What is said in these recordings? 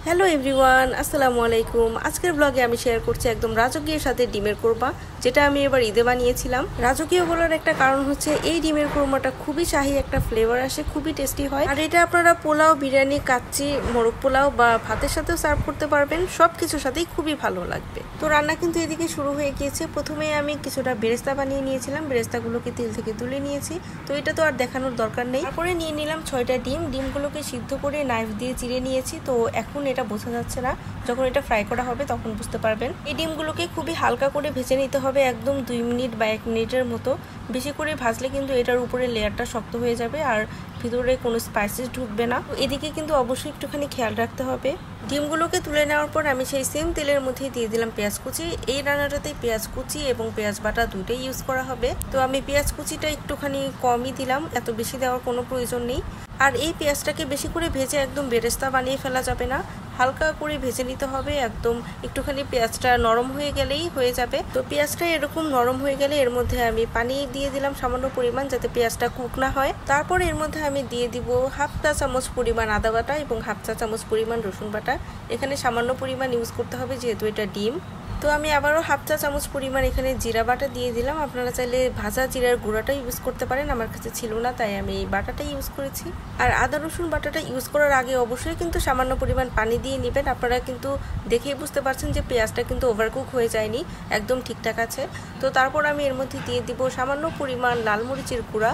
Hello everyone, আসসালামু আলাইকুম। আজকের ব্লগে আমি শেয়ার করছি একদম রাজকীয় সাথে ডিমের কোরমা, যেটা আমি এবার ঈদে বানিয়েছিলাম। রাজকীয় বলার একটা কারণ হচ্ছে এই ডিমের কোরমাটা খুবই শাহী একটা ফ্লেভার আসে, খুবই টেস্টি হয়। আর এটা আপনারা পোলাও, বিরিয়ানি, কাচ্চি, মোরগ পোলাও বা ভাতের সাথেও সার্ভ করতে পারবেন, সব কিছুর সাথেই খুবই ভালো লাগবে। তো রান্না কিন্তু এদিকে শুরু হয়ে গিয়েছে। প্রথমে আমি কিছুটা বেরেস্তা বানিয়ে নিয়েছিলাম, বেরেস্তাগুলোকে তেল থেকে তুলে নিয়েছি। তো এটা তো আর দেখানোর দরকার নেই। তারপরে নিয়ে নিলাম 6টা ডিম। ডিমগুলোকে সিদ্ধ করে নাইফ দিয়ে চিড়ে নিয়েছি। তো এখন এটা বোঝা যাচ্ছে না, যখন এটা ফ্রাই করা হবে তখন বুঝতে পারবেন। এই ডিমগুলোকে খুবই হালকা করে ভেজে নিতে হবে, একদম 2 মিনিট বা 1 মিনিটের মতো। বেশি করে ভাজলে কিন্তু এটার উপরে লেয়ারটা শক্ত হয়ে যাবে আর ভিতরে কোনো স্পাইসেস ঢুকবে না। এদিকে কিন্তু অবশ্যই একটুখানি খেয়াল রাখতে হবে। ডিমগুলোকে তুলে নেওয়ার পর আমি সেই সেম তেলের মধ্যে দিয়ে দিলাম পেঁয়াজ কুচি। এই রান্নাটাতে পেঁয়াজ কুচি এবং পেঁয়াজ বাটা দুটোই ইউজ করা হবে। তো আমি পেঁয়াজ কুচিটা একটুখানি কমই দিলাম, এত বেশি দেওয়ার কোনো প্রয়োজন নেই। আর এই পেঁয়াজটাকে বেশি করে ভেজে একদম বেরেস্তা বানিয়ে ফেলা যাবে না, হালকা করে ভেজে নিতে হবে। একদম একটুখানি পেঁয়াজটা নরম হয়ে গেলেই হয়ে যাবে। তো পেঁয়াজটা এরকম নরম হয়ে গেলে এর মধ্যে আমি পানি দিয়ে দিলাম সামান্য পরিমাণ, যাতে পেঁয়াজটা কুক না হয়। তারপর এর মধ্যে আমি দিয়ে দিব হাফ চা চামচ পরিমাণ আদা বাটা এবং হাফ চা চামচ পরিমাণ রসুন বাটা। এখানে সামান্য পরিমাণ ইউজ করতে হবে যেহেতু এটা ডিম। তো আমি আবারও হাফ চা চামচ পরিমাণ এখানে জিরা বাটা দিয়ে দিলাম। আপনারা চাইলে ভাজা জিরার গুঁড়াটা ইউজ করতে পারেন, আমার কাছে ছিল না তাই আমি এই বাটাটা ইউজ করেছি। আর আদা রসুন বাটাটা ইউজ করার আগে অবশ্যই কিন্তু সামান্য পরিমাণ পানি দিয়ে নেবেন। আপনারা কিন্তু দেখেই বুঝতে পারছেন যে পেঁয়াজটা কিন্তু ওভারকুক হয়ে যায়নি, একদম ঠিকঠাক আছে। তো তারপর আমি এর মধ্যে দিয়ে দিব সামান্য পরিমাণ লাল মরিচের গুঁড়া,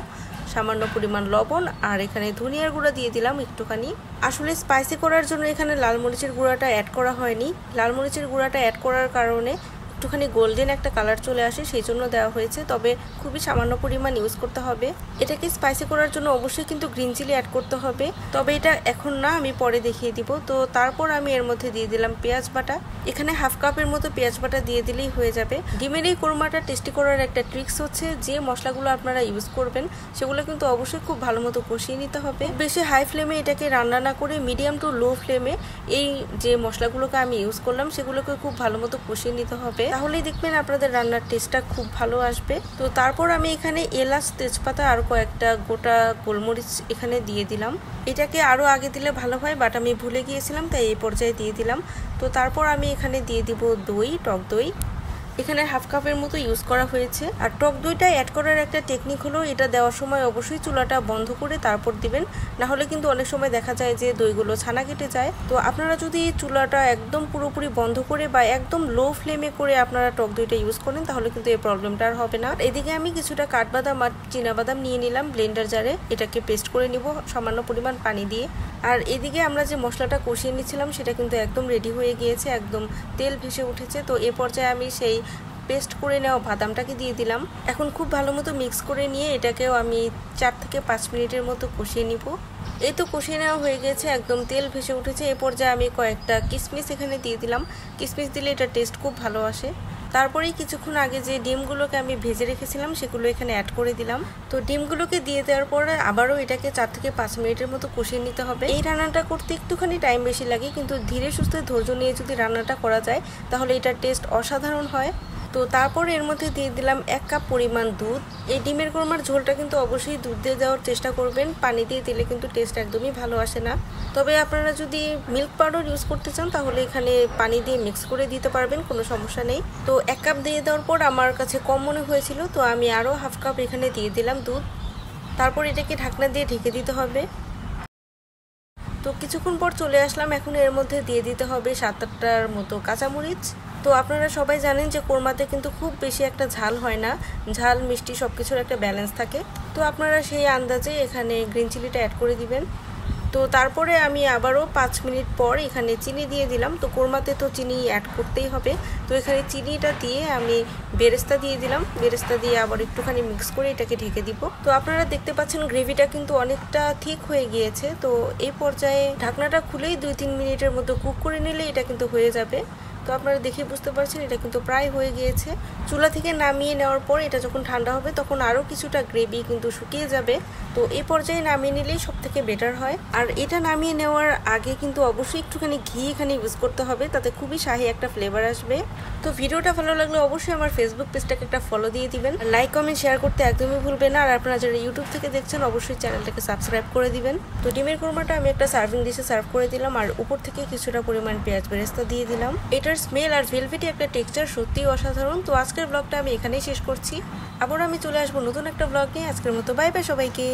সামান্য পরিমাণ লবণ, আর এখানে ধনিয়ার গুঁড়া দিয়ে দিলাম একটুখানি। আসলে স্পাইসি করার জন্য এখানে লাল মরিচের গুঁড়াটা অ্যাড করা হয়নি। লাল মরিচের গুঁড়াটা অ্যাড করার কারণে একটুখানি গোল্ডেন একটা কালার চলে আসে, সেই জন্য দেওয়া হয়েছে। তবে খুবই সামান্য পরিমাণ ইউজ করতে হবে। এটাকে স্পাইসি করার জন্য অবশ্যই কিন্তু গ্রিন চিলি অ্যাড করতে হবে, তবে এটা এখন না, আমি পরে দেখিয়ে দিব। তো তারপর আমি এর মধ্যে দিয়ে দিলাম পেঁয়াজ বাটা। এখানে হাফ কাপের মতো পেঁয়াজ বাটা দিয়ে দিলেই হয়ে যাবে। ডিমের এই কোরমাটা টেস্টি করার একটা ট্রিক্স হচ্ছে যে মশলাগুলো আপনারা ইউজ করবেন সেগুলো কিন্তু অবশ্যই খুব ভালো মতো কষিয়ে নিতে হবে। বেশি হাই ফ্লেমে এটাকে রান্না না করে মিডিয়াম টু লো ফ্লেমে এই যে মশলাগুলোকে আমি ইউজ করলাম সেগুলোকে খুব ভালো মতো কষিয়ে নিতে হবে, তাহলেই দেখবেন আপনাদের রান্নার টেস্টটা খুব ভালো আসবে। তো তারপর আমি এখানে এলাচ, তেজপাতা আর কয়েকটা গোটা গোলমরিচ এখানে দিয়ে দিলাম। এটাকে আরও আগে দিলে ভালো হয়, বাট আমি ভুলে গিয়েছিলাম তাই এই পর্যায়ে দিয়ে দিলাম। তো তারপর আমি এখানে দিয়ে দিব দই, টক দই। এখানে হাফ কাপের মতো ইউজ করা হয়েছে। আর টক দইটা অ্যাড করার একটা টেকনিক হলো, এটা দেওয়ার সময় অবশ্যই চুলাটা বন্ধ করে তারপর দিবেন, না হলে কিন্তু অনেক সময় দেখা যায় যে দইগুলো ছানা কেটে যায়। তো আপনারা যদি চুলাটা একদম পুরোপুরি বন্ধ করে বা একদম লো ফ্লেমে করে আপনারা টক দইটা ইউজ করেন তাহলে কিন্তু এই প্রবলেমটা আর হবে না। এদিকে আমি কিছুটা কাঠবাদাম আর চীনাবাদাম নিয়ে নিলাম ব্লেন্ডার জারে, এটাকে পেস্ট করে নিব সামান্য পরিমাণ পানি দিয়ে। আর এদিকে আমরা যে মশলাটা কষিয়ে নিচ্ছিলাম সেটা কিন্তু একদম রেডি হয়ে গিয়েছে, একদম তেল ভেসে উঠেছে। তো এ পর্যায়ে আমি সেই পেস্ট করে নেওয়া বাদামটাকে দিয়ে দিলাম। এখন খুব ভালো মতো মিক্স করে নিয়ে এটাকেও আমি 4 থেকে 5 মিনিটের মতো কষিয়ে নিব। এই তো কষিয়ে নেওয়া হয়ে গেছে, একদম তেল ভেসে উঠেছে। এ পর্যায়ে আমি কয়েকটা কিশমিশ এখানে দিয়ে দিলাম। কিশমিশ দিলে এটা টেস্ট খুব ভালো আসে। তারপরেই কিছুক্ষণ আগে যে ডিমগুলোকে আমি ভেজে রেখেছিলাম সেগুলো এখানে অ্যাড করে দিলাম। তো ডিমগুলোকে দিয়ে দেওয়ার পরে আবারও এটাকে 4 থেকে 5 মিনিটের মতো কষিয়ে নিতে হবে। এই রান্নাটা করতে একটুখানি টাইম বেশি লাগে, কিন্তু ধীরে সুস্থে ধৈর্য নিয়ে যদি রান্নাটা করা যায় তাহলে এটার টেস্ট অসাধারণ হয়। তো তারপর এর মধ্যে দিয়ে দিলাম 1 কাপ পরিমাণ দুধ। এই ডিমের কোরমার ঝোলটা কিন্তু অবশ্যই দুধ দিয়ে দেওয়ার চেষ্টা করবেন, পানি দিয়ে দিলে কিন্তু টেস্ট একদমই ভালো আসে না। তবে আপনারা যদি মিল্ক পাউডার ইউজ করতে চান তাহলে এখানে পানি দিয়ে মিক্স করে দিতে পারবেন, কোনো সমস্যা নেই। তো 1 কাপ দিয়ে দেওয়ার পর আমার কাছে কম মনে হয়েছিল, তো আমি আরও হাফ কাপ এখানে দিয়ে দিলাম দুধ। তারপর এটাকে ঢাকনা দিয়ে ঢেকে দিতে হবে। তো কিছুক্ষণ পর চলে আসলাম, এখন এর মধ্যে দিয়ে দিতে হবে 7-8টার মতো কাঁচামরিচ। তো আপনারা সবাই জানেন যে কোরমাতে কিন্তু খুব বেশি একটা ঝাল হয় না, ঝাল মিষ্টি সব কিছুর একটা ব্যালেন্স থাকে। তো আপনারা সেই আন্দাজে এখানে গ্রিন চিলিটা অ্যাড করে দিবেন। তো তারপরে আমি আবারও 5 মিনিট পর এখানে চিনি দিয়ে দিলাম। তো কোরমাতে তো চিনি অ্যাড করতেই হবে, তো এখানে চিনিটা দিয়ে আমি বেরেস্তা দিয়ে দিলাম। বেরেস্তা দিয়ে আবার একটুখানি মিক্স করে এটাকে ঢেকে দিব। তো আপনারা দেখতে পাচ্ছেন গ্রেভিটা কিন্তু অনেকটা ঠিক হয়ে গিয়েছে। তো এই পর্যায়ে ঢাকনাটা খুলেই 2-3 মিনিটের মতো কুক করে নিলে এটা কিন্তু হয়ে যাবে। তো আপনারা দেখে বুঝতে পারছেন এটা কিন্তু প্রায় হয়ে গিয়েছে। চুলা থেকে নামিয়ে নেওয়ার পর এটা যখন ঠান্ডা হবে তখন আরও কিছুটা গ্রেভি কিন্তু শুকিয়ে যাবে। তো এই পর্যায়ে নামিয়ে নিলেই সব থেকে বেটার হয়। আর এটা নামিয়ে নেওয়ার আগে কিন্তু অবশ্যই একটুখানি ঘি এখানে ইউজ করতে হবে, তাতে খুবই শাহি একটা ফ্লেভার আসবে। তো ভিডিওটা ভালো লাগলে অবশ্যই আমার ফেসবুক পেজটাকে একটা ফলো দিয়ে দিবেন, লাইক কমেন্ট শেয়ার করতে একদমই ভুলবেন না। আর আপনারা যারা ইউটিউব থেকে দেখছেন অবশ্যই চ্যানেলটাকে সাবস্ক্রাইব করে দিবেন। তো ডিমের কোরমাটা আমি একটা সার্ভিং ডিশে সার্ভ করে দিলাম আর উপর থেকে কিছুটা পরিমাণ পেঁয়াজ বেরেস্তা দিয়ে দিলাম। এটার স্মেল আর ভেলভেটি একটা টেক্সচার সত্যিই অসাধারণ। তো আজকের ব্লগটা আমি এখানেই শেষ করছি। আবার আমি চলে আসবো নতুন একটা ব্লগ নিয়ে। আজকের মতো বাই বাই সবাইকে।